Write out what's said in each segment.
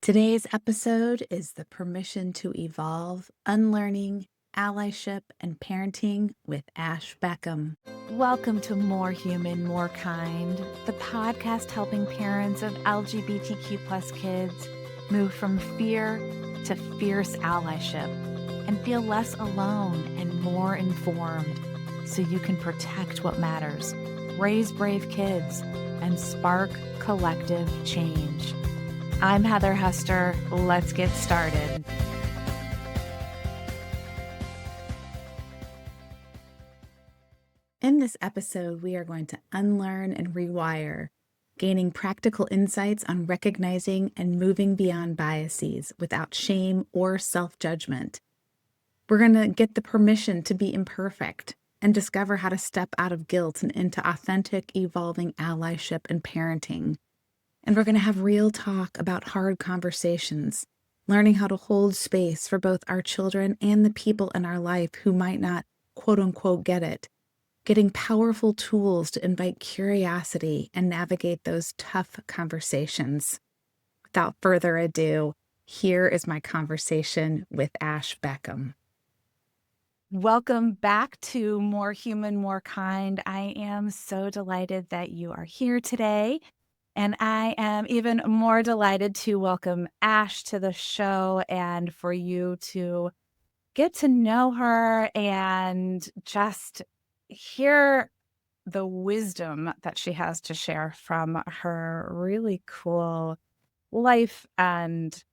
Today's episode is the permission to evolve, unlearning, allyship, and parenting with Ash Beckham. Welcome to More Human, More Kind, the podcast helping parents of LGBTQ plus kids move from fear to fierce allyship and feel less alone and more informed so you can protect what matters, raise brave kids, and spark collective change. I'm Hester. Let's get started. In this episode, we are going to unlearn and rewire, gaining practical insights on recognizing and moving beyond biases without shame or self-judgment. We're going to get the permission to be imperfect and discover how to step out of guilt and into authentic, evolving allyship and parenting. And we're going to have real talk about hard conversations, learning how to hold space for both our children and the people in our life who might not, quote unquote, get it, getting powerful tools to invite curiosity and navigate those tough conversations. Without further ado, here is my conversation with Ash Beckham. Welcome back to More Human, More Kind. I am so delighted that you are here today. And I am even more delighted to welcome Ash to the show and for you to get to know her and just hear the wisdom that she has to share from her really cool life and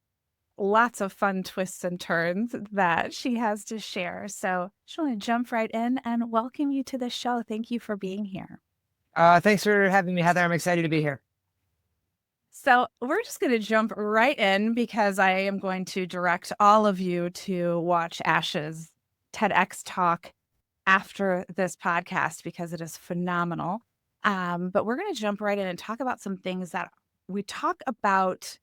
lots of fun twists and turns that she has to share. So I just want to jump right in and welcome you to the show. Thank you for being here. Thanks for having me, Heather. I'm excited to be here. So we're just going to jump right in because I am going to direct all of you to watch Ash's TEDx talk after this podcast because it is phenomenal. But we're going to jump right in and talk about some things that we talk about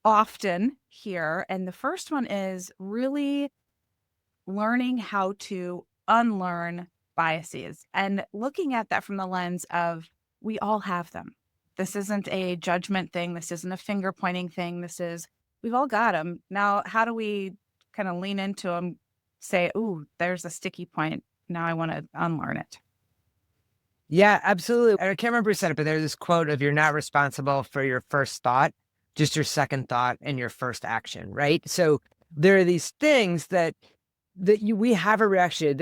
often here. And the first one is really learning how to unlearn biases and looking at that from the lens of we all have them. This isn't a judgment thing. This isn't a finger pointing thing. We've all got them. Now, how do we kind of lean into them, say, ooh, there's a sticky point. Now I want to unlearn it. Yeah, absolutely. I can't remember who said it, but there's this quote of you're not responsible for your first thought, just your second thought and your first action, right? So there are these things that we have a reaction.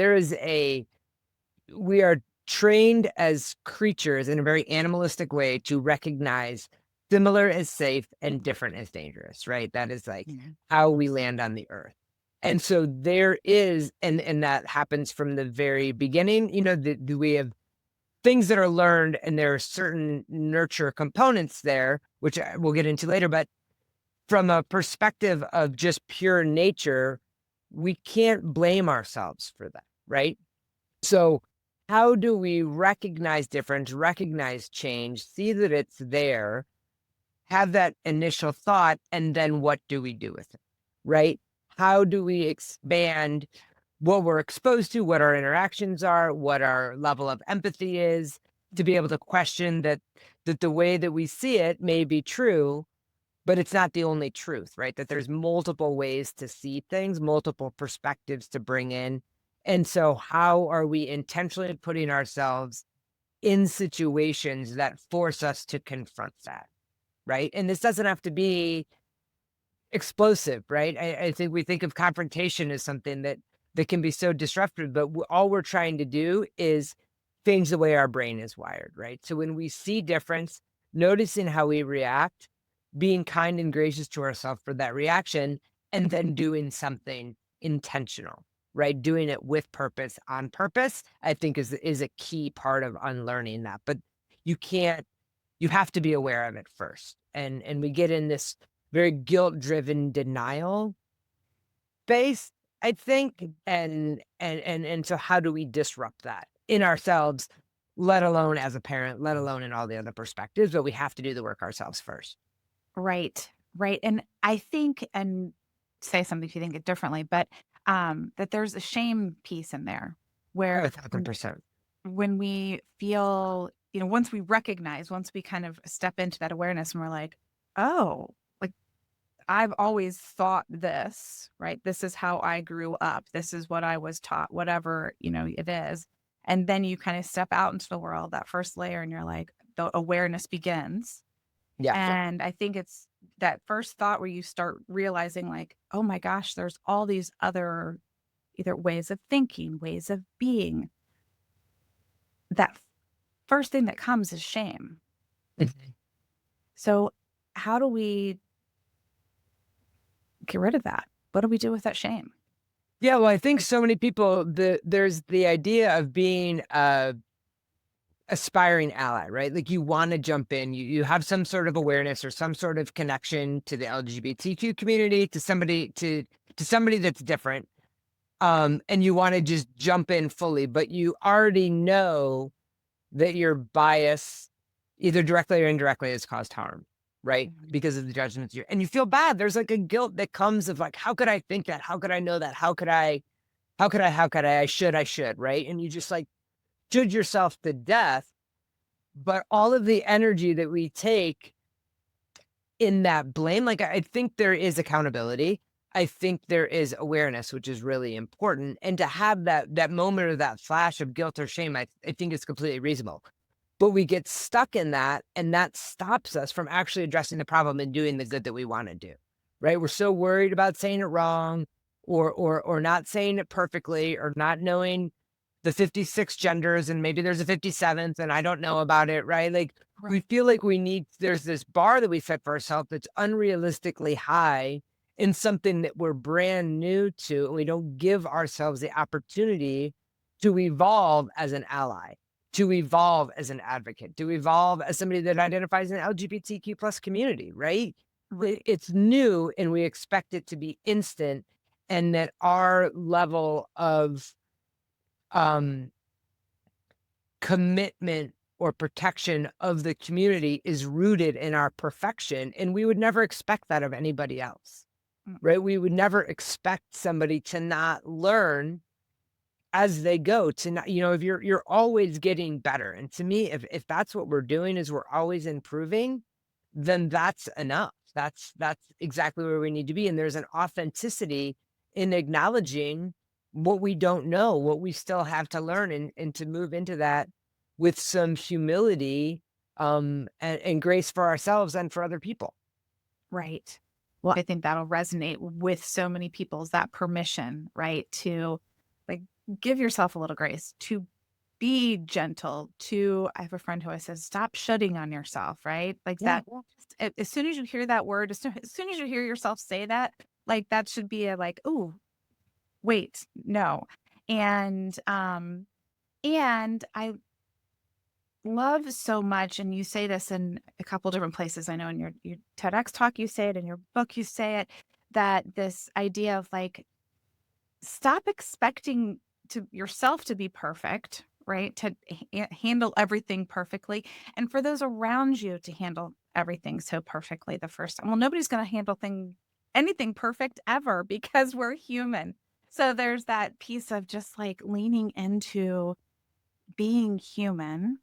We are trained as creatures in a very animalistic way to recognize similar as safe and different as dangerous, right? That is like how we land on the earth. And so there is, and that happens from the very beginning, we have things that are learned and there are certain nurture components there, which we'll get into later. But from a perspective of just pure nature, we can't blame ourselves for that, right? So how do we recognize difference, recognize change, see that it's there, have that initial thought, and then what do we do with it, right? How do we expand what we're exposed to, what our interactions are, what our level of empathy is, to be able to question that the way that we see it may be true, but it's not the only truth, right? That there's multiple ways to see things, multiple perspectives to bring in. And so how are we intentionally putting ourselves in situations that force us to confront that, right? And this doesn't have to be explosive, right? I think we think of confrontation as something that can be so disruptive, but all we're trying to do is change the way our brain is wired, right? So when we see difference, noticing how we react, being kind and gracious to ourselves for that reaction, and then doing something intentional, right? Doing it with purpose, on purpose, I think is a key part of unlearning that. But you have to be aware of it first. And we get in this very guilt-driven denial space, I think. And so how do we disrupt that in ourselves, let alone as a parent, let alone in all the other perspectives, but we have to do the work ourselves first. Right. And I think, and say something if you think it differently, but that there's a shame piece in there where 1,000%. when we feel, once we kind of step into that awareness and we're like, oh, like I've always thought this, right? This is how I grew up. This is what I was taught, whatever, it is. And then you kind of step out into the world, that first layer, and you're like, the awareness begins. Yeah. And I think it's that first thought where you start realizing, like, oh my gosh, there's all these other either ways of thinking, ways of being. That first thing that comes is shame. Mhm. So how do we get rid of that? What do we do with that shame? Yeah, well, I think so many people, there's the idea of being a aspiring ally, right? Like you want to jump in, you have some sort of awareness or some sort of connection to the LGBTQ community, to somebody that's different. And you want to just jump in fully, but you already know that your bias, either directly or indirectly, has caused harm, right? Because of the judgments and you feel bad. There's like a guilt that comes of like, how could I think that? How could I know that? How could I, I should, right? And you just like judge yourself to death. But all of the energy that we take in that blame, like I think there is accountability. I think there is awareness, which is really important. And to have that moment or that flash of guilt or shame, I think is completely reasonable. But we get stuck in that, and that stops us from actually addressing the problem and doing the good that we want to do. Right? We're so worried about saying it wrong or not saying it perfectly or not knowing the 56 genders and maybe there's a 57th and I don't know about it, right? Like we feel like there's this bar that we set for ourselves that's unrealistically high in something that we're brand new to, and we don't give ourselves the opportunity to evolve as an ally, to evolve as an advocate, to evolve as somebody that identifies in the LGBTQ plus community, right? It's new and we expect it to be instant, and that our level of commitment or protection of the community is rooted in our perfection. And we would never expect that of anybody else, right? We would never expect somebody to not learn as they go, to not, if you're always getting better. And to me, if that's what we're doing is we're always improving, then that's enough. That's exactly where we need to be. And there's an authenticity in acknowledging what we don't know, what we still have to learn, and to move into that with some humility, and grace for ourselves and for other people. Right. Well, I think that'll resonate with so many people, is that permission, right? To like give yourself a little grace, to be gentle, I have a friend who always says, stop shutting on yourself, right? Like Yeah. that, as soon as you hear that word, as soon as you hear yourself say that, like that should be a like, oh, wait, no. And I love so much, and you say this in a couple different places. I know in your TEDx talk, you say it, in your book, you say it, that this idea of like, stop expecting yourself to be perfect, right? To handle everything perfectly. And for those around you to handle everything so perfectly the first time. Well, nobody's going to handle anything perfect ever, because we're human. So there's that piece of just like leaning into being human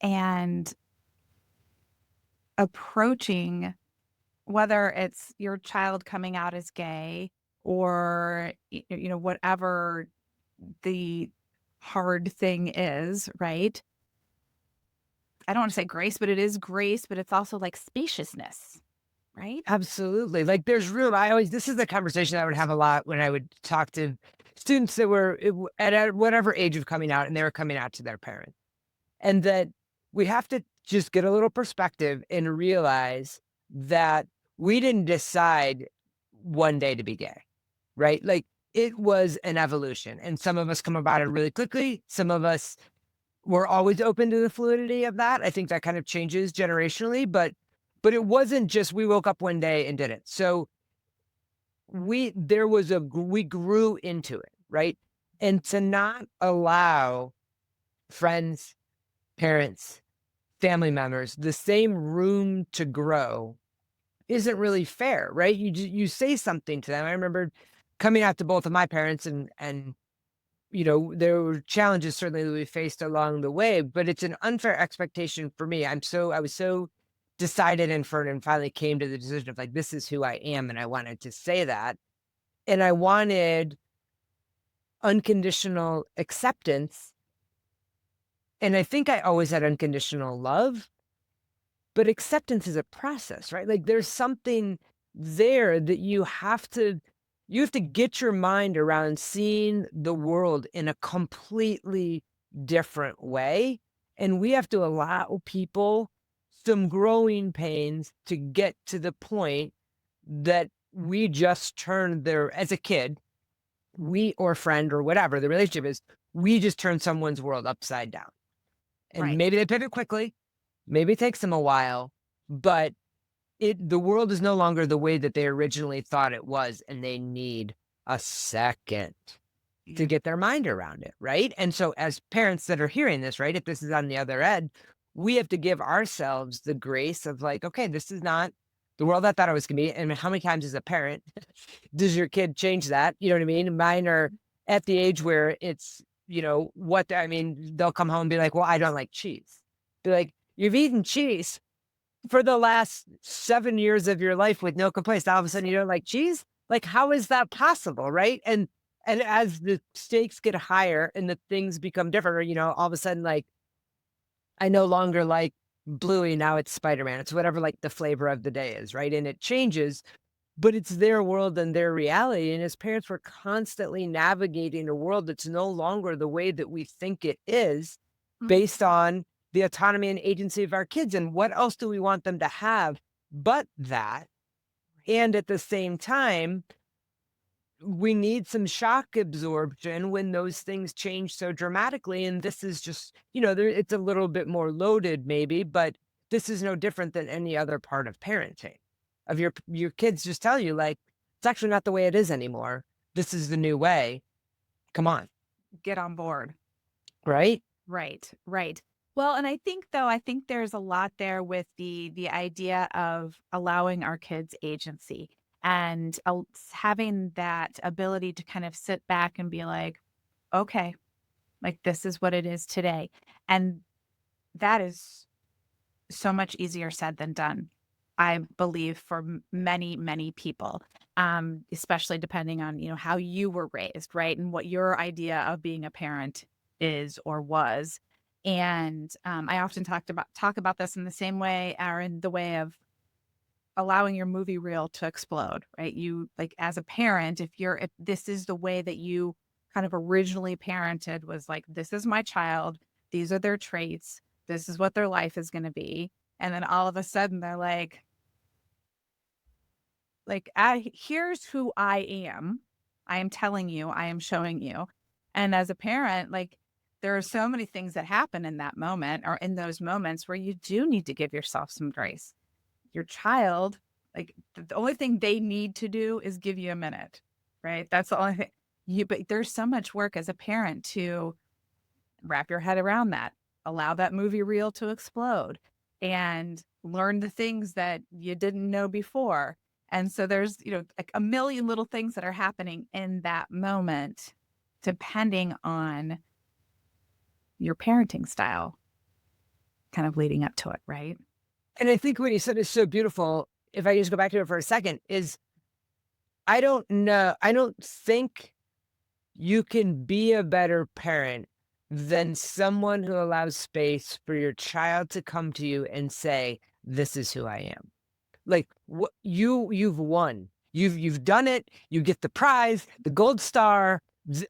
and approaching, whether it's your child coming out as gay or, whatever the hard thing is, right? I don't want to say grace, but it is grace, but it's also like spaciousness, right? Absolutely. Like there's room. This is the conversation I would have a lot when I would talk to students that were at whatever age of coming out, and they were coming out to their parents. And that we have to just get a little perspective and realize that we didn't decide one day to be gay, right? Like it was an evolution, and some of us come about it really quickly. Some of us were always open to the fluidity of that. I think that kind of changes generationally, but it wasn't just we woke up one day and did it. So we grew into it, right? And to not allow friends, parents, family members the same room to grow isn't really fair, right? You say something to them. I remember coming out to both of my parents, and there were challenges certainly that we faced along the way, but it's an unfair expectation for me. I was so decided and finally came to the decision of like, this is who I am. And I wanted to say that. And I wanted unconditional acceptance. And I think I always had unconditional love, but acceptance is a process, right? Like there's something there that you have to get your mind around seeing the world in a completely different way. And we have to allow people some growing pains to get to the point that we just turn as a kid, we or friend or whatever the relationship is, we just turn someone's world upside down. And Right. maybe they pivot quickly, maybe it takes them a while, but the world is no longer the way that they originally thought it was, and they need a second to Yeah. get their mind around it, right? And so as parents that are hearing this, right, if this is on the other end, we have to give ourselves the grace of like, okay, this is not the world I thought it was gonna be. And how many times as a parent does your kid change that? You know what I mean? Mine are at the age where it's, they'll come home and be like, well, I don't like cheese. Be like, you've eaten cheese for the last 7 years of your life with no complaints. All of a sudden you don't like cheese? Like, how is that possible, right? And as the stakes get higher and the things become different, or, all of a sudden, like, I no longer like Bluey, now it's Spider-Man. It's whatever, like, the flavor of the day is, right? And it changes, but it's their world and their reality. And as parents, we're constantly navigating a world that's no longer the way that we think it is, based on the autonomy and agency of our kids. And what else do we want them to have but that? And at the same time, we need some shock absorption when those things change so dramatically. And this is just, it's a little bit more loaded maybe, but this is no different than any other part of parenting. Of your kids just tell you like, it's actually not the way it is anymore. This is the new way. Come on. Get on board. Right? Right. Well, and I think there's a lot there with the idea of allowing our kids agency and having that ability to kind of sit back and be like, okay, like this is what it is today. And that is so much easier said than done, I believe, for many, many people, especially depending on, how you were raised, right? And what your idea of being a parent is or was. And I often talk about this in the same way, or in the way of allowing your movie reel to explode, right? You, like, as a parent, if this is the way that you kind of originally parented, was like, this is my child, these are their traits, this is what their life is going to be. And then all of a sudden they're like, here's who I am. I am telling you, I am showing you. And as a parent, like, there are so many things that happen in that moment, or in those moments, where you do need to give yourself some grace. Your child, like, the only thing they need to do is give you a minute, right? That's the only thing. But there's so much work as a parent to wrap your head around that, allow that movie reel to explode, and learn the things that you didn't know before. And so there's, like a million little things that are happening in that moment, depending on your parenting style, kind of leading up to it, right? And I think what you said is so beautiful. If I just go back to it for a second, is I don't think you can be a better parent than someone who allows space for your child to come to you and say, this is who I am. Like, what you've won. You've done it. You get the prize, the gold star,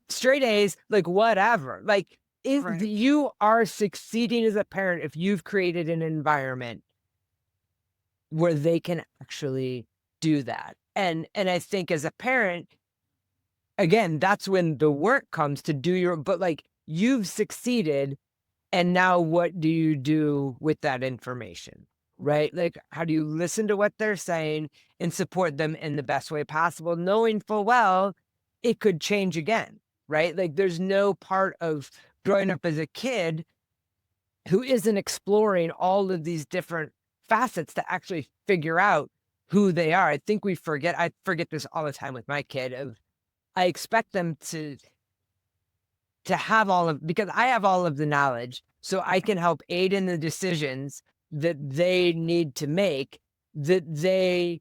straight A's, like whatever. Like, if Right. you are succeeding as a parent, if you've created an environment where they can actually do that. And I think as a parent, again, that's when the work comes to do but like, you've succeeded. And now what do you do with that information? Right? Like, how do you listen to what they're saying and support them in the best way possible, knowing full well it could change again, right? Like, there's no part of growing up as a kid who isn't exploring all of these different facets to actually figure out who they are. I think I forget this all the time with my kid. I expect them to have because I have all of the knowledge, so I can help aid in the decisions, that they need to make, that they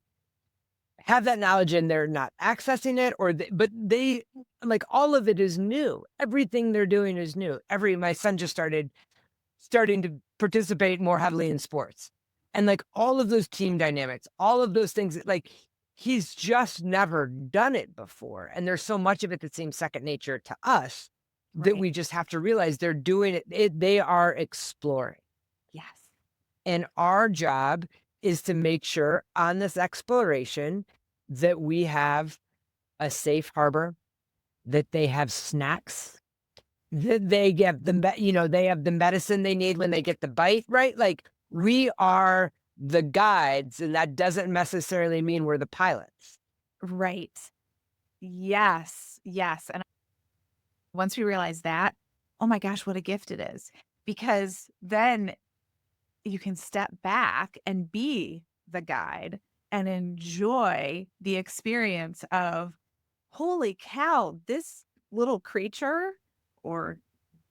have that knowledge and they're not accessing it, or but they, like, all of it is new. Everything they're doing is new. My son just starting to participate more heavily in sports. And like all of those team dynamics, all of those things, like he's just never done it before. And there's so much of it that seems second nature to us that Right. we just have to realize they're doing it. They are exploring. Yes. And our job is to make sure on this exploration that we have a safe harbor, that they have snacks, that they get they have the medicine they need when they get the bite, right? Like we are the guides, and that doesn't necessarily mean we're the pilots. Right. Yes. Yes. And once we realize that, oh my gosh, what a gift it is. Because then you can step back and be the guide and enjoy the experience of, holy cow, this little creature or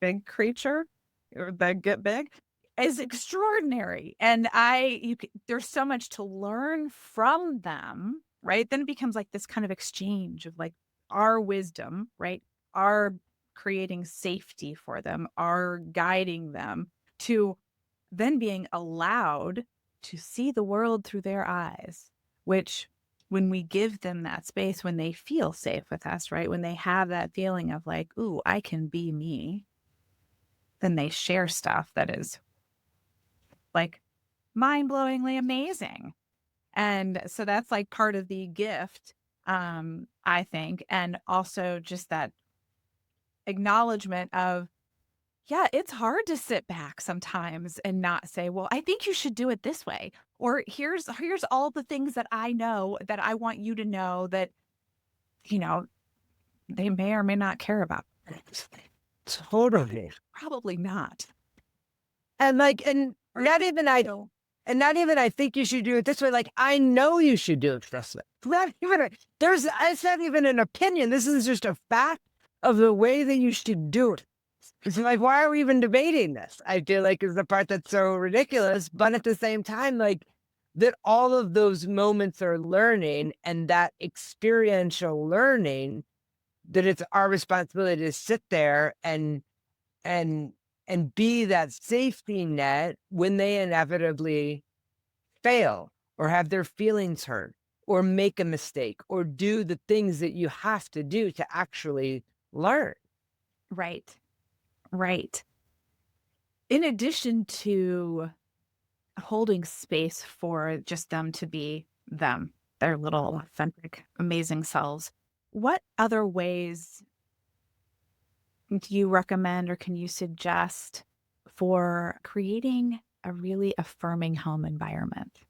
big creature or that get big is extraordinary. And there's so much to learn from them, right? Then it becomes like this kind of exchange of like our wisdom, right? Our creating safety for them, our guiding them to then being allowed to see the world through their eyes, which when we give them that space, when they feel safe with us, right? When they have that feeling of like, ooh, I can be me, then they share stuff that is like mind-blowingly amazing. And so that's like part of the gift, I think. And also just that acknowledgement of, yeah, it's hard to sit back sometimes and not say, well, I think you should do it this way. Or here's all the things that I know that I want you to know that, you know, they may or may not care about. Totally. Probably not. And like, and not even I think you should do it this way. Like, I know you should do it this way. It's not even an opinion. This is just a fact of the way that you should do it. It's like, why are we even debating this? I feel like is the part that's so ridiculous. But at the same time, like that all of those moments are learning, and that experiential learning, that it's our responsibility to sit there and be that safety net when they inevitably fail or have their feelings hurt or make a mistake or do the things that you have to do to actually learn. Right. Right. In addition to holding space for just them to be them, their little authentic, amazing selves, what other ways do you recommend or can you suggest for creating a really affirming home environment?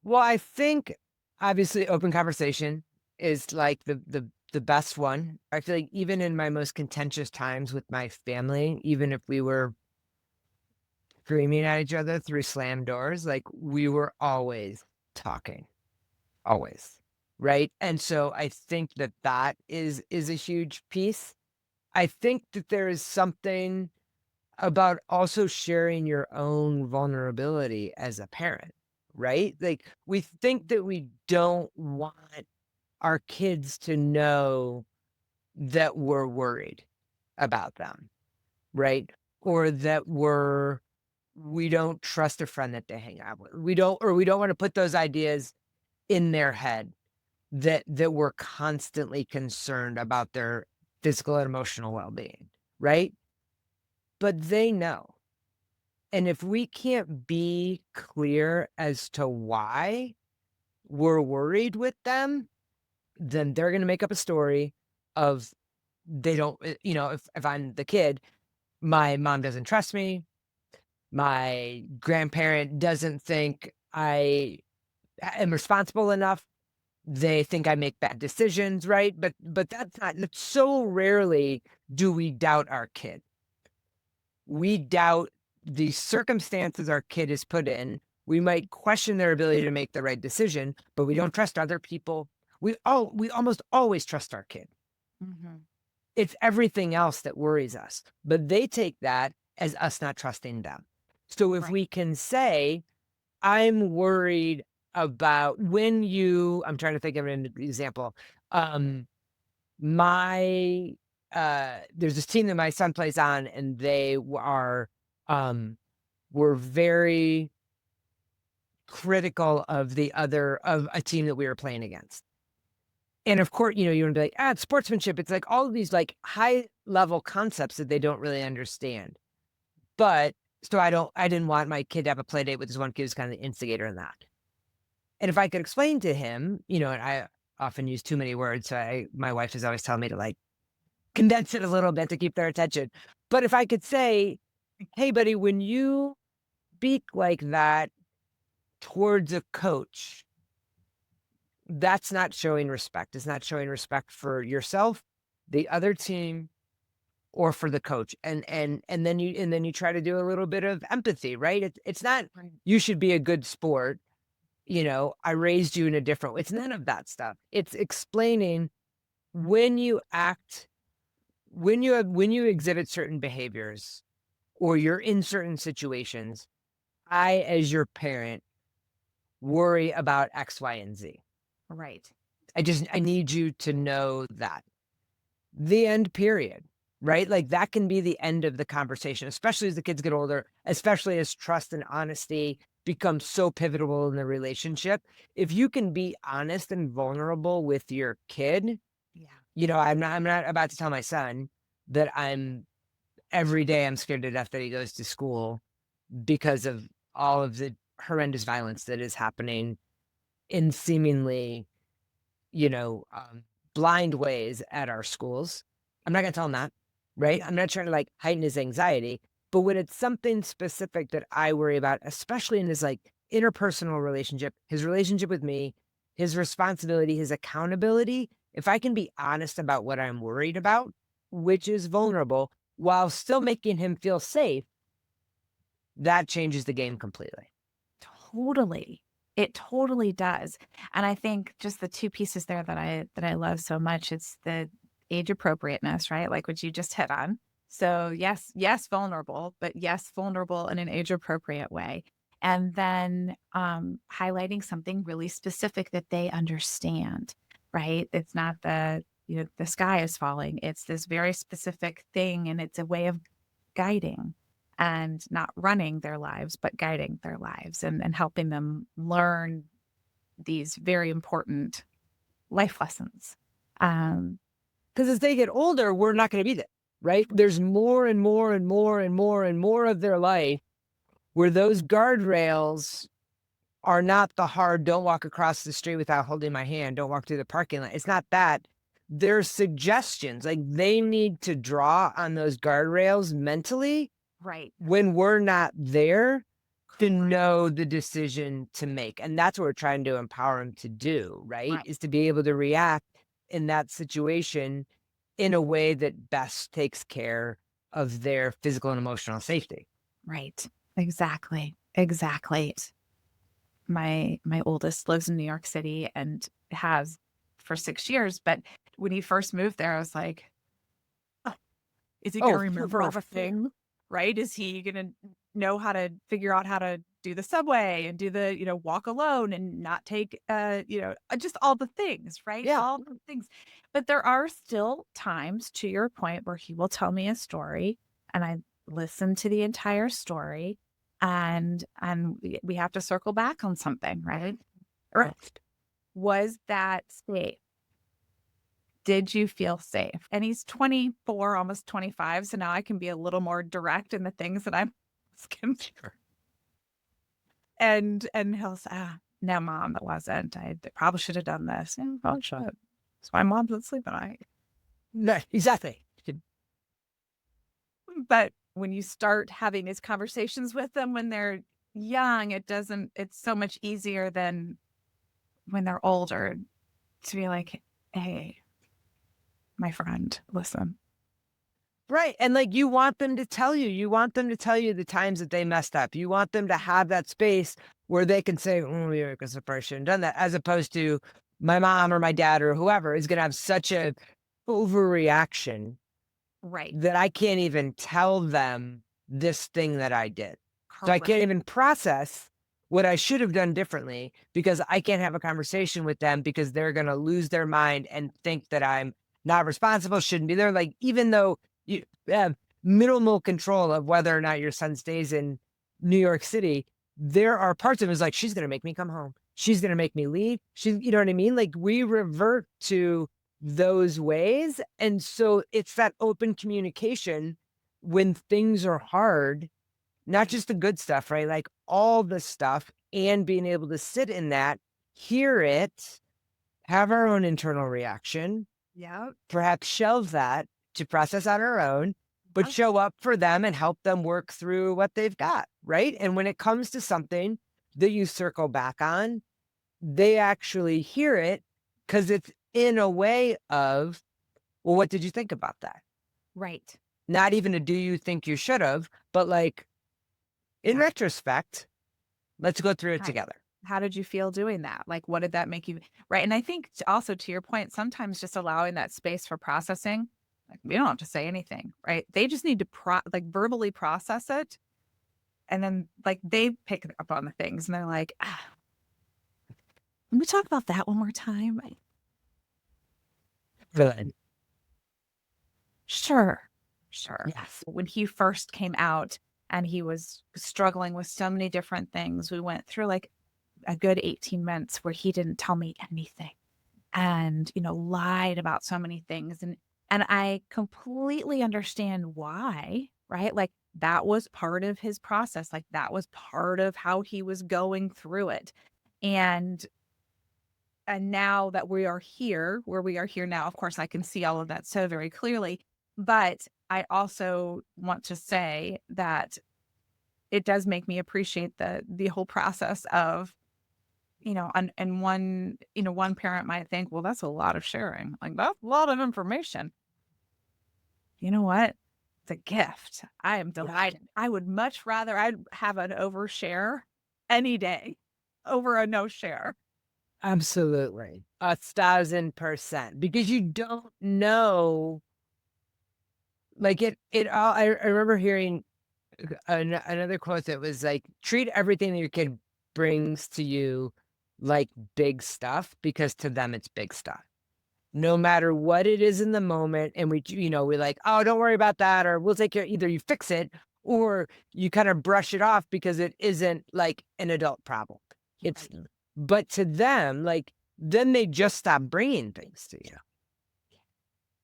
Well, I think obviously open conversation is like the best one. I feel like even in my most contentious times with my family, even if we were screaming at each other through slammed doors, like we were always talking, always. Right. And so I think that is a huge piece. I think that there is something about also sharing your own vulnerability as a parent, right? Like we think that we don't want our kids to know that we're worried about them, right? Or that we don't trust a friend that they hang out with. We don't want to put those ideas in their head that we're constantly concerned about their physical and emotional well-being, right? But they know. And if we can't be clear as to why we're worried with them, then they're going to make up a story of they don't, if I'm the kid, my mom doesn't trust me. My grandparent doesn't think I am responsible enough. They think I make bad decisions, right? But that's so rarely do we doubt our kid. We doubt the circumstances our kid is put in. We might question their ability to make the right decision, but we don't trust other people. We almost always trust our kid. Mm-hmm. It's everything else that worries us, but they take that as us not trusting them. So if Right. we can say, I'm worried about I'm trying to think of an example. My there's this team that my son plays on, and they were very critical of of a team that we were playing against. And of course, you want to be like, it's sportsmanship. It's like all of these like high level concepts that they don't really understand. But so I didn't want my kid to have a play date with this one kid who's kind of the instigator in that. And if I could explain to him, and I often use too many words, so my wife is always telling me to like condense it a little bit to keep their attention. But if I could say, hey, buddy, when you speak like that towards a coach, that's not showing respect. It's not showing respect for yourself, the other team, or for the coach. And then you try to do a little bit of empathy, right? It's not you should be a good sport. I raised you in a different way. It's none of that stuff. It's explaining when you exhibit certain behaviors or you're in certain situations, I, as your parent, worry about X, Y, and Z. Right. I need you to know that. The end, period. Right? Like that can be the end of the conversation, especially as the kids get older, especially as trust and honesty become so pivotal in the relationship. If you can be honest and vulnerable with your kid, Yeah. I'm not about to tell my son that every day I'm scared to death that he goes to school because of all of the horrendous violence that is happening in seemingly, you know, um, blind ways at our schools. I'm not going to tell him that, right? I'm not trying to like heighten his anxiety, but when it's something specific that I worry about, especially in his like interpersonal relationship, his relationship with me, his responsibility, his accountability, if I can be honest about what I'm worried about, which is vulnerable, while still making him feel safe, that changes the game completely. Totally. It totally does. And I think just the two pieces there that I love so much, it's the age appropriateness, right? Like what you just hit on. So yes, vulnerable, but yes, vulnerable in an age appropriate way. And then highlighting something really specific that they understand, right? It's not the sky is falling. It's this very specific thing, and it's a way of guiding and not running their lives, but guiding their lives and helping them learn these very important life lessons. Um, Because as they get older, we're not going to be there, right? There's more and more and more and more and more of their life where those guardrails are not the hard, don't walk across the street without holding my hand, don't walk through the parking lot. It's not that. There's suggestions. Like they need to draw on those guardrails mentally right. when we're not there to know the decision to make. And that's what we're trying to empower them to do, right? Right. Is to be able to react in that situation in a way that best takes care of their physical and emotional safety. Right. Exactly. Exactly. My oldest lives in New York City and has for 6 years, but when he first moved there, I was like, "Oh, is he going to remember everything? Right? Is he going to know how to figure out how to do the subway and do the, walk alone and not take, just all the things, right? Yeah. All the things. But there are still times, to your point, where he will tell me a story and I listen to the entire story and we have to circle back on something, right? Right. Was that safe? Did you feel safe? And he's 24, almost 25. So now I can be a little more direct in the things that I'm asking. Sure. And he'll say, no, Mom, it wasn't. I probably should have done this. And probably should. That's why Mom doesn't sleep at night. No, exactly. But when you start having these conversations with them when they're young, it's so much easier than when they're older to be like, hey, my friend, listen. Right. And like you want them to tell you the times that they messed up. You want them to have that space where they can say, oh, yeah, because I probably shouldn't have done that, as opposed to my mom or my dad or whoever is going to have such a overreaction Right. that I can't even tell them this thing that I did. So I can't even process what I should have done differently because I can't have a conversation with them because they're going to lose their mind and think that I'm not responsible, shouldn't be there. Like, even though you have minimal control of whether or not your son stays in New York City, there are parts of it is like, she's going to make me come home. She's going to make me leave. You know what I mean? Like, we revert to those ways. And so it's that open communication when things are hard, not just the good stuff, right? Like all the stuff, and being able to sit in that, hear it, have our own internal reaction, Yeah. perhaps shelve that to process on our own, but show up for them and help them work through what they've got, right? And when it comes to something that you circle back on, they actually hear it because it's in a way of, well, what did you think about that? Right. Not even a do you think you should have, but like, in retrospect, let's go through it Right. together. How did you feel doing that? Like, what did that make you? Right. And I think also to your point, sometimes just allowing that space for processing, like we don't have to say anything, right? They just need to like verbally process it. And then like they pick up on the things and they're like, can we talk about that one more time? Good. Sure. Sure. Yes. When he first came out and he was struggling with so many different things, we went through like a good 18 months where he didn't tell me anything and, lied about so many things. And I completely understand why, right? Like that was part of his process. Like that was part of how he was going through it. And now that we are here, where we are here now, of course, I can see all of that so very clearly. But I also want to say that it does make me appreciate the whole process of, and one parent might think, well, that's a lot of sharing. Like that's a lot of information. You know what? It's a gift. I am delighted. I would much rather I'd have an overshare any day over a no share. Absolutely. 1,000%. Because you don't know, like it all, I remember hearing another quote that was like, treat everything that your kid brings to you like big stuff, because to them it's big stuff. No matter what it is in the moment. And we're like, oh, don't worry about that. Or we'll take care. Either you fix it or you kind of brush it off because it isn't like an adult problem. It's, but to them, like, then they just stop bringing things to you.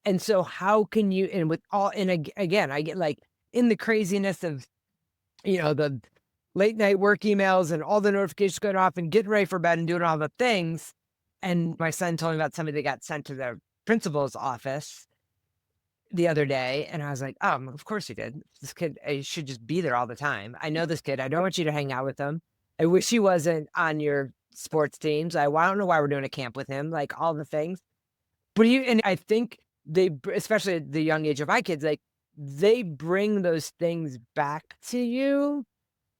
And so how can you, and with all, and again, I get like in the craziness of, the late night work emails and all the notifications going off and getting ready for bed and doing all the things. And my son told me about somebody that got sent to the principal's office the other day. And I was like, of course he did. This kid should just be there all the time. I know this kid. I don't want you to hang out with him. I wish he wasn't on your sports teams. I don't know why we're doing a camp with him, like all the things. But and I think they, especially at the young age of my kids, like they bring those things back to you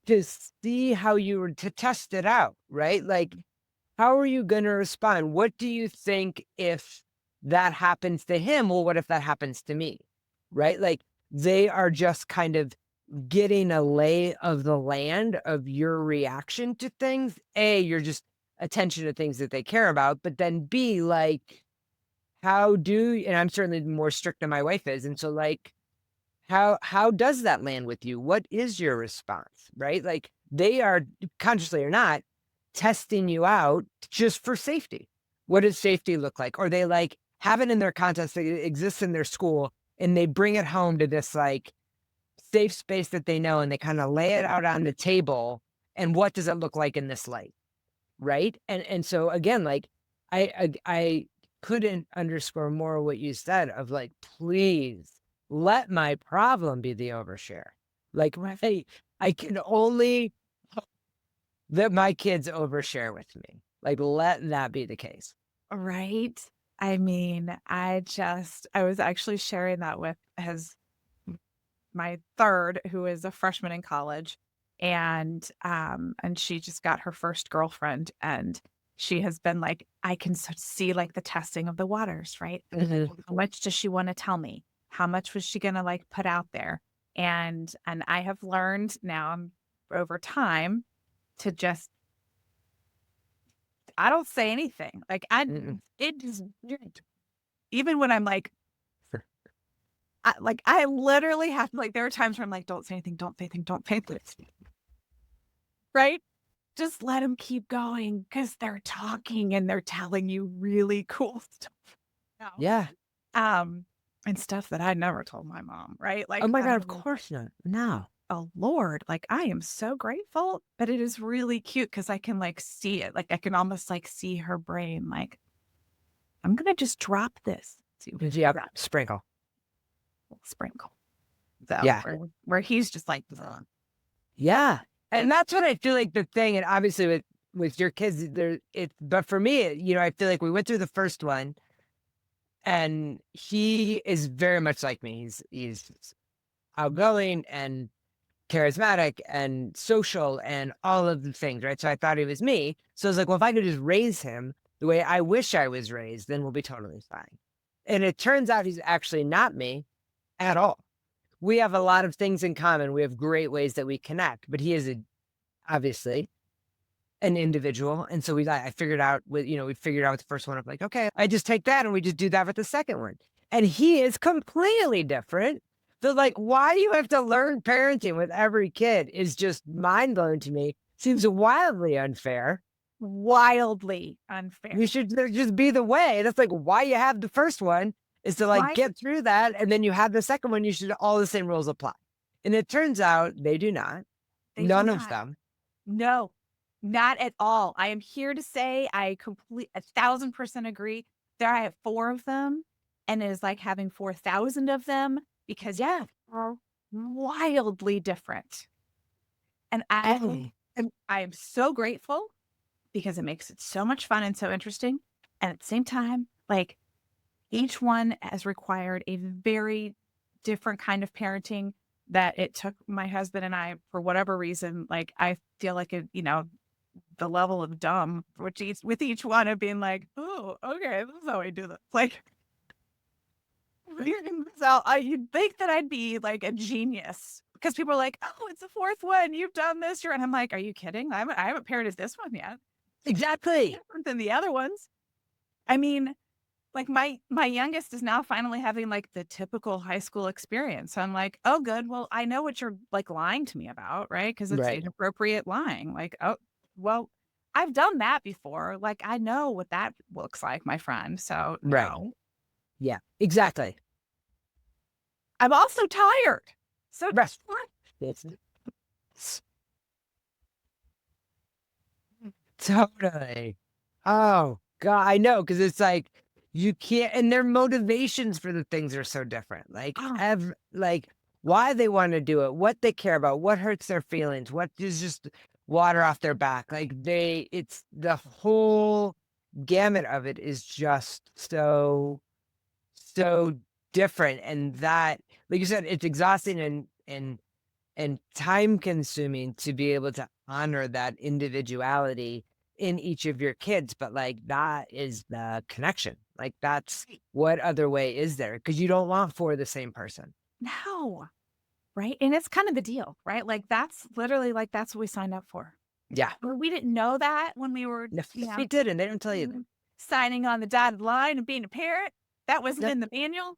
to see how you were, to test it out, right? Like, how are you going to respond? What do you think if that happens to him? Well, what if that happens to me? Right? Like they are just kind of getting a lay of the land of your reaction to things. A, you're just attention to things that they care about, but then B, like, and I'm certainly more strict than my wife is. And so like, how does that land with you? What is your response? Right? Like they are, consciously or not, testing you out just for safety. What does safety look like? Or they like have it in their context that exists in their school and they bring it home to this like safe space that they know, and they kind of lay it out on the table. And what does it look like in this light? Right. And so again, like I couldn't underscore more what you said of like, please let my problem be the overshare. Like, hey, I can only hope that my kids overshare with me. Like, let that be the case. Right. I mean, I was actually sharing that with my third, who is a freshman in college, and she just got her first girlfriend, and she has been like, I can see like the testing of the waters, right? Mhm. How much does she want to tell me? How much was she gonna like put out there? And I have learned now, I'm over time to just, I don't say anything. Like it is, even when I'm like, I literally have to, like, there are times where I'm like, don't say anything, don't say anything, don't say anything. Right? Just let them keep going because they're talking and they're telling you really cool stuff. Now. Yeah. And stuff that I never told my mom, right? Like, Oh my God, of course not. No. oh Lord, like I am so grateful, but it is really cute because I can like see it. Like I can almost like see her brain. Like, I'm gonna just drop this. See, Yeah, sprinkle. sprinkle. So Yeah. where he's just like, ugh. Yeah. And that's what I feel like the thing, and obviously with your kids, but for me, you know, I feel like we went through the first one and he is very much like me. He's outgoing and charismatic and social and all of the things, right? So I thought he was me. So I was like, well, if I could just raise him the way I wish I was raised, then we'll be totally fine. And it turns out he's actually not me at all. We have a lot of things in common. We have great ways that we connect, but he is obviously an individual. And so I figured out we figured out with the first one of like, okay, I just take that and we just do that with the second one. And he is completely different. So like, why do you have to learn parenting with every kid is just mind blowing to me. Seems wildly unfair. Wildly unfair. You should just be the way. That's like why you have the first one is to like get through that. And then you have the second one, you should all the same rules apply. And it turns out they do not. None of them. No, not at all. I am here to say I 1,000% agree. There I have 4 of them, and it is like having 4,000 of them because they're wildly different. And I am so grateful because it makes it so much fun and so interesting. And at the same time, like each one has required a very different kind of parenting that it took my husband and I, for whatever reason. Like I feel like the level of dumb with each one of being like, oh, okay, this is how we do this. Like, so you'd think that I'd be like a genius because people are like, oh, it's the 4th one. You've done this. And I'm like, are you kidding? I haven't parented this one yet. Exactly. Different than the other ones. I mean, like my youngest is now finally having like the typical high school experience. So I'm like, oh, good. Well, I know what you're like lying to me about, right? Because it's inappropriate lying. Like, oh, well, I've done that before. Like, I know what that looks like, my friend. So no. Yeah, exactly. I'm also tired. So rest. Totally. Oh God, I know, because it's like you can't, and their motivations for the things are so different. Like why they want to do it, what they care about, what hurts their feelings, what is just water off their back. Like it's the whole gamut of it is just so different, and that, like you said, it's exhausting and time consuming to be able to honor that individuality in each of your kids. But like that is the connection. Like that's what other way is there? Because you don't want 4 of the same person. No. Right. And it's kind of the deal, right? Like that's literally like that's what we signed up for. Yeah. Well, we didn't know that when we were we didn't. They don't tell you that. Signing on the dotted line and being a parent. That wasn't in the manual.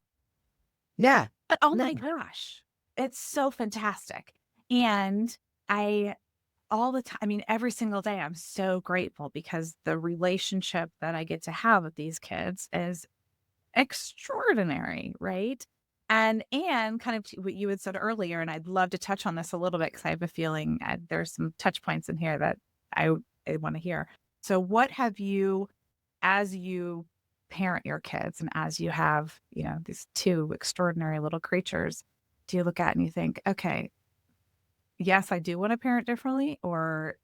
Yeah. But oh my gosh, it's so fantastic. And all the time, I mean, every single day, I'm so grateful because the relationship that I get to have with these kids is extraordinary, right? And kind of what you had said earlier, and I'd love to touch on this a little bit because I have a feeling there's some touch points in here that I want to hear. So what have you, as you parent your kids and as you have, these 2 extraordinary little creatures, do you look at and you think, okay, yes, I do want to parent differently, or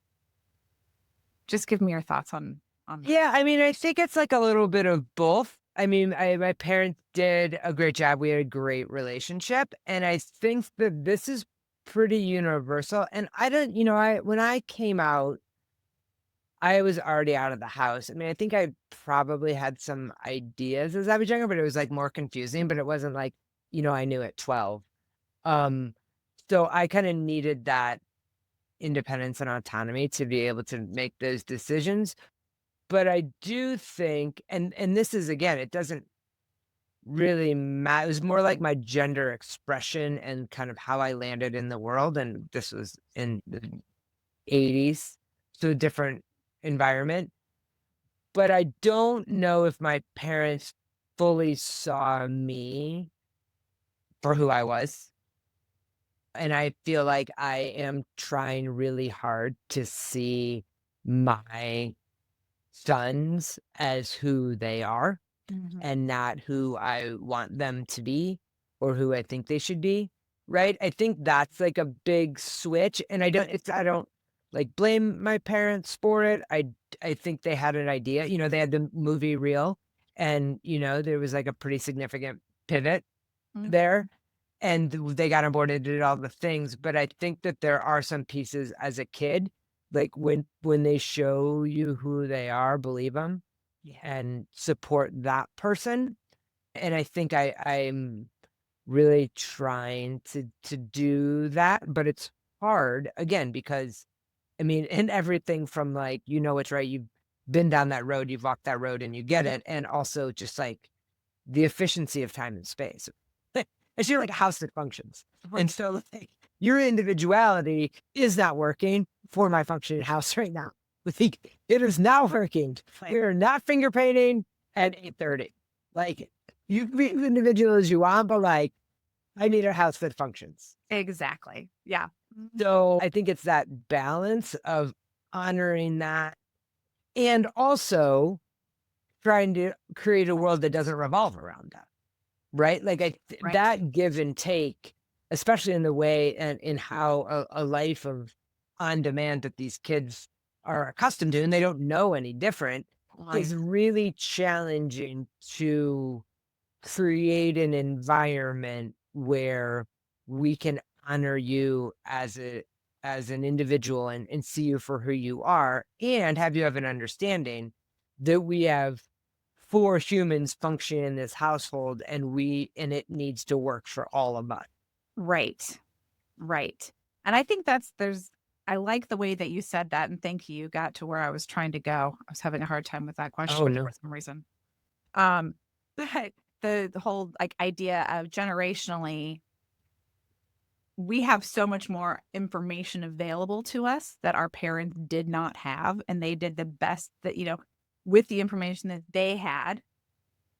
just give me your thoughts on Yeah, I mean, I think it's like a little bit of both. I mean, my parents did a great job. We had a great relationship. And I think that this is pretty universal. And I don't, when I came out, I was already out of the house. I mean, I think I probably had some ideas as I was younger, but it was like more confusing, but it wasn't like, I knew at 12. So I kind of needed that independence and autonomy to be able to make those decisions. But I do think, and this is, again, it doesn't really matter. It was more like my gender expression and kind of how I landed in the world. And this was in the 80s, so a different environment. But I don't know if my parents fully saw me for who I was. And I feel like I am trying really hard to see my sons as who they are and not who I want them to be or who I think they should be. Right. I think that's like a big switch. And I don't like blame my parents for it. I think they had an idea, they had the movie Reel, and, there was like a pretty significant pivot there, and they got on board and did all the things. But I think that there are some pieces as a kid, like when they show you who they are, believe them and support that person. And I think I'm really trying to do that, but it's hard again, because I mean, and everything from like, it's right. You've been down that road, you've walked that road and you get it. And also just like the efficiency of time and space. It's like a house that functions. Right. And so like your individuality is not working for my functioning house right now. Like, it is not working. We are not finger painting at 8:30. Like, you can be as individual as you want, but like, I need a house that functions. Exactly. Yeah. So I think it's that balance of honoring that and also trying to create a world that doesn't revolve around that. Right? Like Right. that give and take, especially in the way and in how a life of on demand that these kids are accustomed to, and they don't know any different, is really challenging to create an environment where we can honor you as an individual and see you for who you are, and have you have an understanding that we have 4 humans function in this household, and it needs to work for all of us. Right. Right. And I think I like the way that you said that. And thank you. You got to where I was trying to go. I was having a hard time with that question no. for some reason. But the whole like idea of generationally, we have so much more information available to us that our parents did not have. And they did the best that, with the information that they had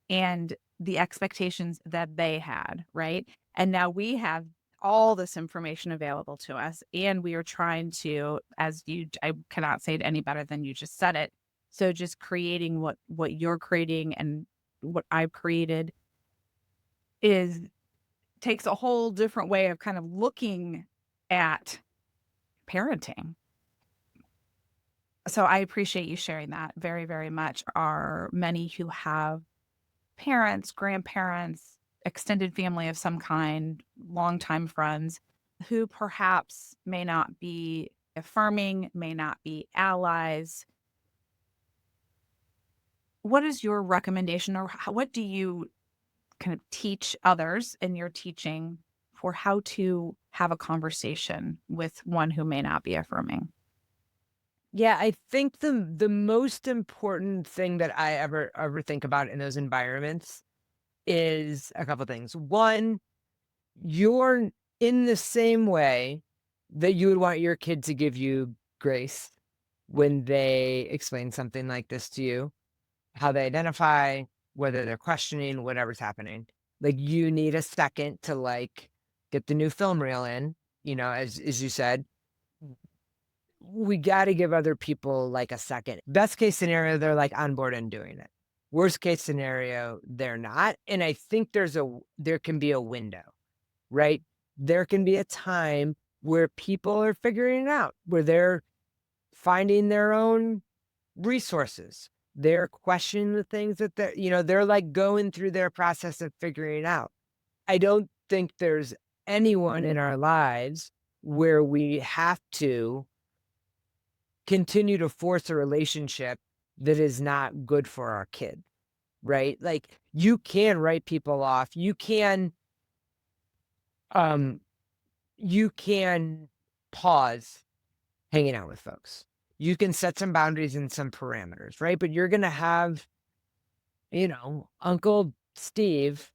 and the expectations that they had. Right. And now we have all this information available to us. And we are trying to, I cannot say it any better than you just said it. So just creating what you're creating and what I've created takes a whole different way of kind of looking at parenting. So I appreciate you sharing that very, very much. Are many who have parents, grandparents, extended family of some kind, longtime friends who perhaps may not be affirming, may not be allies. What is your recommendation, or what do you kind of teach others in your teaching for how to have a conversation with one who may not be affirming? Yeah, I think the most important thing that I ever think about in those environments is a couple things. One, you're in the same way that you would want your kid to give you grace when they explain something like this to you, how they identify, whether they're questioning, whatever's happening. Like, you need a second to like get the new film reel in, as you said. We got to give other people like a second. Best case scenario, they're like on board and doing it. Worst case scenario, they're not. And I think there can be a window, right? There can be a time where people are figuring it out, where they're finding their own resources. They're questioning the things that they're like going through their process of figuring it out. I don't think there's anyone in our lives where we have to continue to force a relationship that is not good for our kid, right? Like, you can write people off. You can pause hanging out with folks. You can set some boundaries and some parameters, right? But you're going to have, Uncle Steve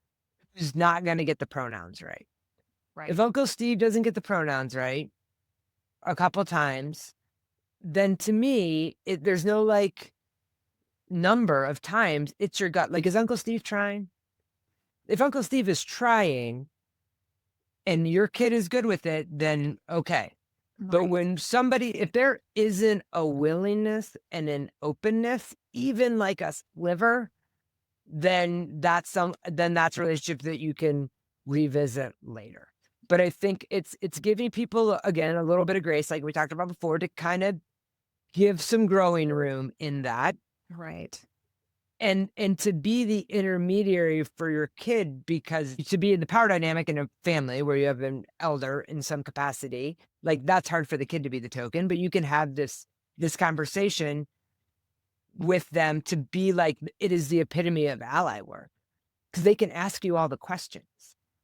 who's not going to get the pronouns right. Right. If Uncle Steve doesn't get the pronouns right a couple times, then to me, there's no like number of times. It's your gut. Like, is Uncle Steve trying? If Uncle Steve is trying and your kid is good with it, then okay. But when if there isn't a willingness and an openness, even like a sliver, then that's a relationship that you can revisit later. But I think it's giving people, again, a little bit of grace, like we talked about before, to kind of give some growing room in that. Right. And to be the intermediary for your kid, because to be in the power dynamic in a family where you have an elder in some capacity, like that's hard for the kid to be the token, but you can have this conversation with them to be like, it is the epitome of ally work, because they can ask you all the questions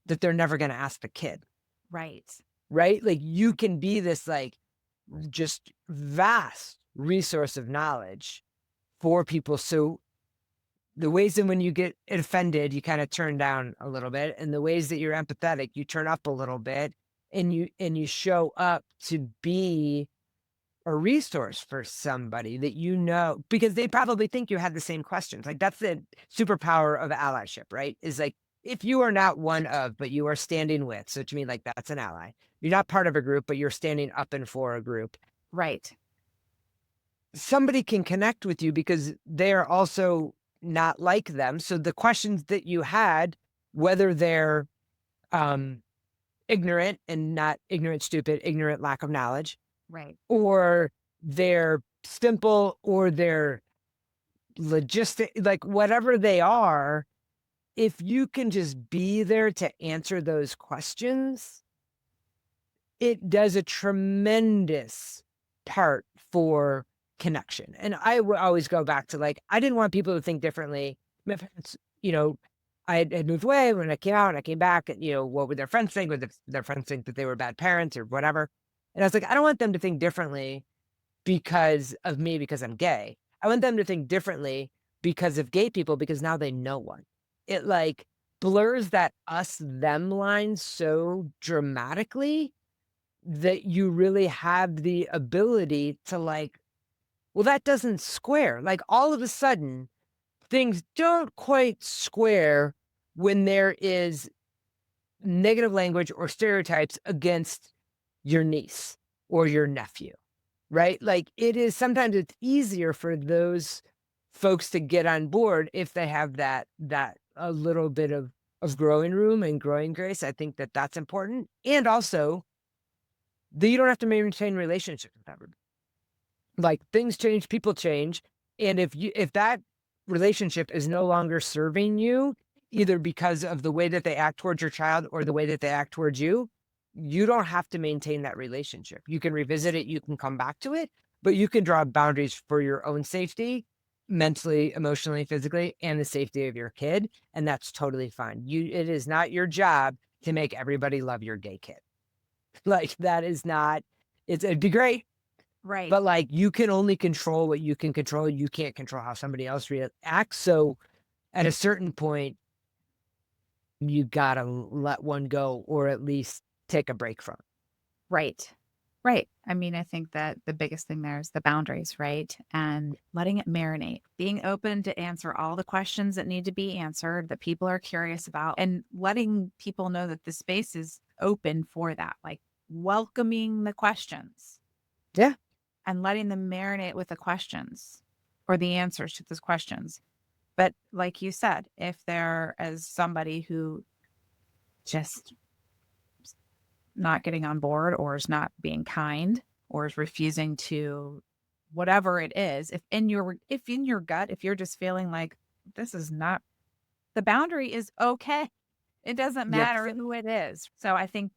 that they're never going to ask the kid. Right. Right? Like you can be this like just vast resource of knowledge for people. So the ways in when you get offended, you kind of turn down a little bit, and the ways that you're empathetic, you turn up a little bit, and you show up to be a resource for somebody that because they probably think you have the same questions. Like that's the superpower of allyship, right? Is like if you are not one of, but you are standing with. So to me, like that's an ally. You're not part of a group, but you're standing up and for a group. Right. Somebody can connect with you because they are also not like them. So the questions that you had, whether they're ignorant and not ignorant, stupid, ignorant, lack of knowledge, Right. or they're simple, or they're logistic, like whatever they are, if you can just be there to answer those questions, it does a tremendous part for connection. And I would always go back to like, I didn't want people to think differently. My parents, I had moved away when I came out, and I came back, and, what would their friends think? Would their friends think that they were bad parents or whatever? And I was like, I don't want them to think differently because of me, because I'm gay. I want them to think differently because of gay people, because now they know one. It like blurs that us-them line so dramatically that you really have the ability to like, well, that doesn't square. Like all of a sudden, things don't quite square when there is negative language or stereotypes against your niece or your nephew, right? Like sometimes it's easier for those folks to get on board if they have that a little bit of growing room and growing grace. I think that that's important. And also that you don't have to maintain relationships with everybody. Like things change, people change. And if that relationship is no longer serving you, either because of the way that they act towards your child or the way that they act towards you, you don't have to maintain that relationship. You can revisit it, you can come back to it, but you can draw boundaries for your own safety, mentally, emotionally, physically, and the safety of your kid. And that's totally fine. It is not your job to make everybody love your gay kid. Like that is not, it'd be great. Right. But like you can only control what you can control. You can't control how somebody else reacts. So at a certain point, you gotta let one go, or at least take a break from it. Right. Right. I mean, I think that the biggest thing there is the boundaries, right? And letting it marinate, being open to answer all the questions that need to be answered, that people are curious about, and letting people know that the space is open for that, like welcoming the questions. Yeah. And letting them marinate with the questions or the answers to those questions. But like you said, if there is somebody who just not getting on board, or is not being kind, or is refusing to, whatever it is, if in your gut, if you're just feeling like this is not, the boundary is okay. It doesn't matter who it is. So I think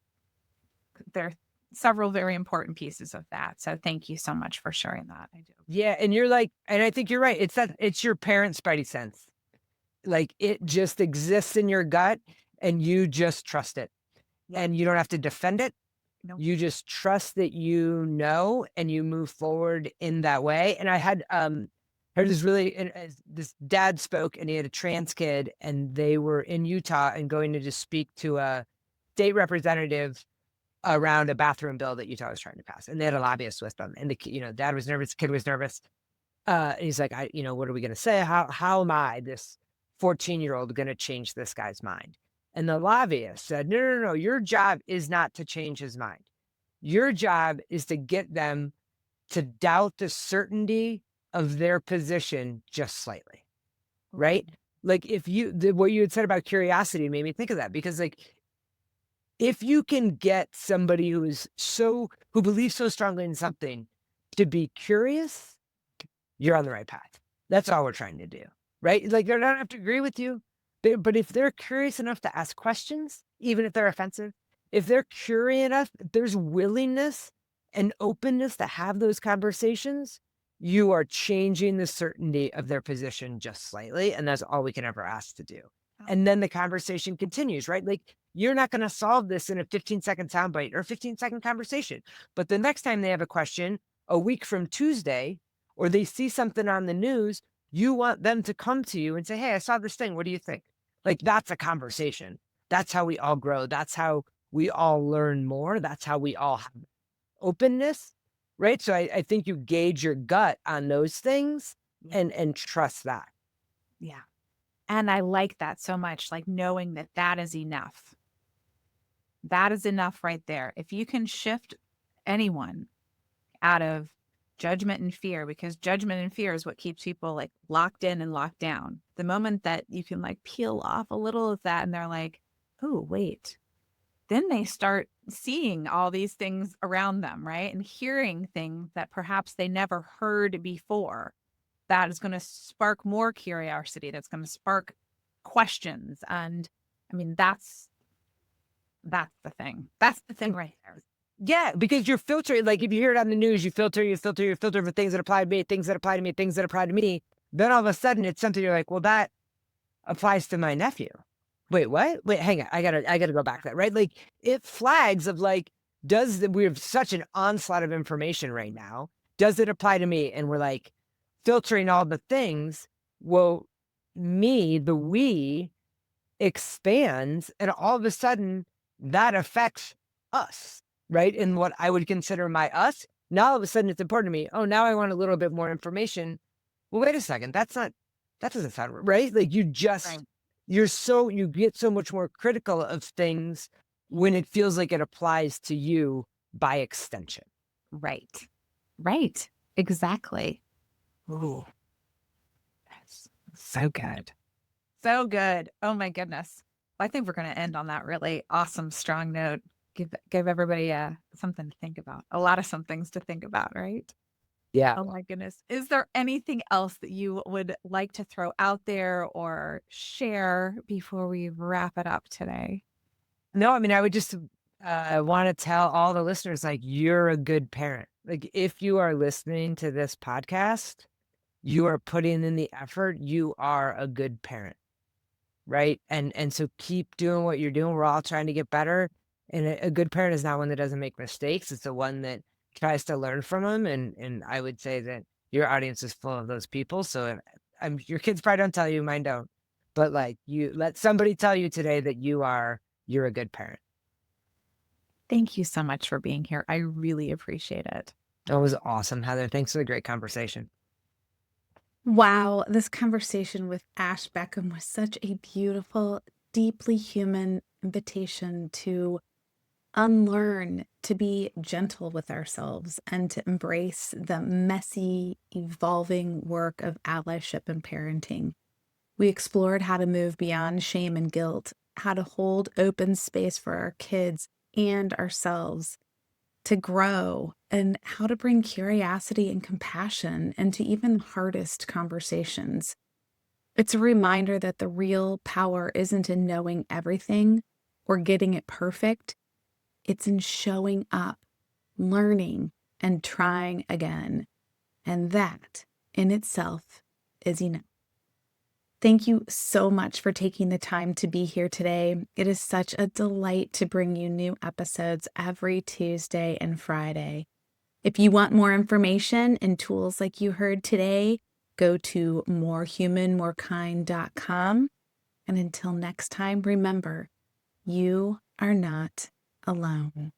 there are several very important pieces of that. So thank you so much for sharing that. I do. Yeah. And you're like, and I think you're right. It's your parent spidey sense. Like it just exists in your gut and you just trust it. Yeah. And you don't have to defend it. No. You just trust that you know, and you move forward in that way. And I had heard this really, and as this dad spoke, and he had a trans kid, and they were in Utah and going to just speak to a state representative around a bathroom bill that Utah was trying to pass, and they had a lobbyist with them. And dad was nervous, kid was nervous. And he's like, what are we going to say? How am I, this 14-year-old, going to change this guy's mind? And the lobbyist said, no. Your job is not to change his mind. Your job is to get them to doubt the certainty of their position just slightly. Right? Like what you had said about curiosity made me think of that, because like, if you can get somebody who believes so strongly in something to be curious, you're on the right path. That's all we're trying to do, right? Like, they don't have to agree with you, but if they're curious enough to ask questions, even if they're offensive, if they're curious enough, there's willingness and openness to have those conversations, you are changing the certainty of their position just slightly. And that's all we can ever ask to do. And then the conversation continues, right? Like, you're not going to solve this in a 15-second soundbite or a 15-second conversation. But the next time they have a question, a week from Tuesday, or they see something on the news, you want them to come to you and say, hey, I saw this thing. What do you think? Like, that's a conversation. That's how we all grow. That's how we all learn more. That's how we all have openness, right? So I think you gauge your gut on those things and trust that. Yeah. And I like that so much, like knowing that that is enough. That is enough right there. If you can shift anyone out of judgment and fear, because judgment and fear is what keeps people like locked in and locked down. The moment that you can like peel off a little of that and they're like, oh, wait, then they start seeing all these things around them, right? And hearing things that perhaps they never heard before. That is going to spark more curiosity. That's going to spark questions. And I mean, that's the thing. That's the thing right there. Yeah, because you're filtering, like, if you hear it on the news, you filter for things that apply to me, things that apply to me, things that apply to me. Then all of a sudden it's something you're like, well, that applies to my nephew. Wait, what? Wait, hang on. I gotta go back to that, right? Like, it flags of like, we have such an onslaught of information right now. Does it apply to me? And we're like filtering all the things. Well, the we expands, and all of a sudden that affects us, right? And what I would consider my us. Now all of a sudden it's important to me. Oh, now I want a little bit more information. Well, wait a second. That doesn't sound right. Like, you get so much more critical of things when it feels like it applies to you by extension. Right. Exactly. Ooh, that's so good. So good. Oh my goodness. I think we're going to end on that really awesome, strong note. Give everybody something to think about. A lot of some things to think about, right? Yeah. Oh my goodness. Is there anything else that you would like to throw out there or share before we wrap it up today? No, I mean, I would just want to tell all the listeners, like, you're a good parent. Like, if you are listening to this podcast, you are putting in the effort. You are a good parent, right? And so keep doing what you're doing. We're all trying to get better. And a good parent is not one that doesn't make mistakes. It's the one that tries to learn from them. And I would say that your audience is full of those people. So your kids probably don't tell you, mine don't. But like, you let somebody tell you today that you're a good parent. Thank you so much for being here. I really appreciate it. That was awesome, Heather. Thanks for the great conversation. Wow, this conversation with Ash Beckham was such a beautiful, deeply human invitation to unlearn, to be gentle with ourselves, and to embrace the messy, evolving work of allyship and parenting. We explored how to move beyond shame and guilt, how to hold open space for our kids and ourselves to grow, and how to bring curiosity and compassion into even hardest conversations. It's a reminder that the real power isn't in knowing everything or getting it perfect. It's in showing up, learning, and trying again. And that in itself is enough. Thank you so much for taking the time to be here today. It is such a delight to bring you new episodes every Tuesday and Friday. If you want more information and tools like you heard today, go to morehumanmorekind.com. And until next time, remember, you are not alone.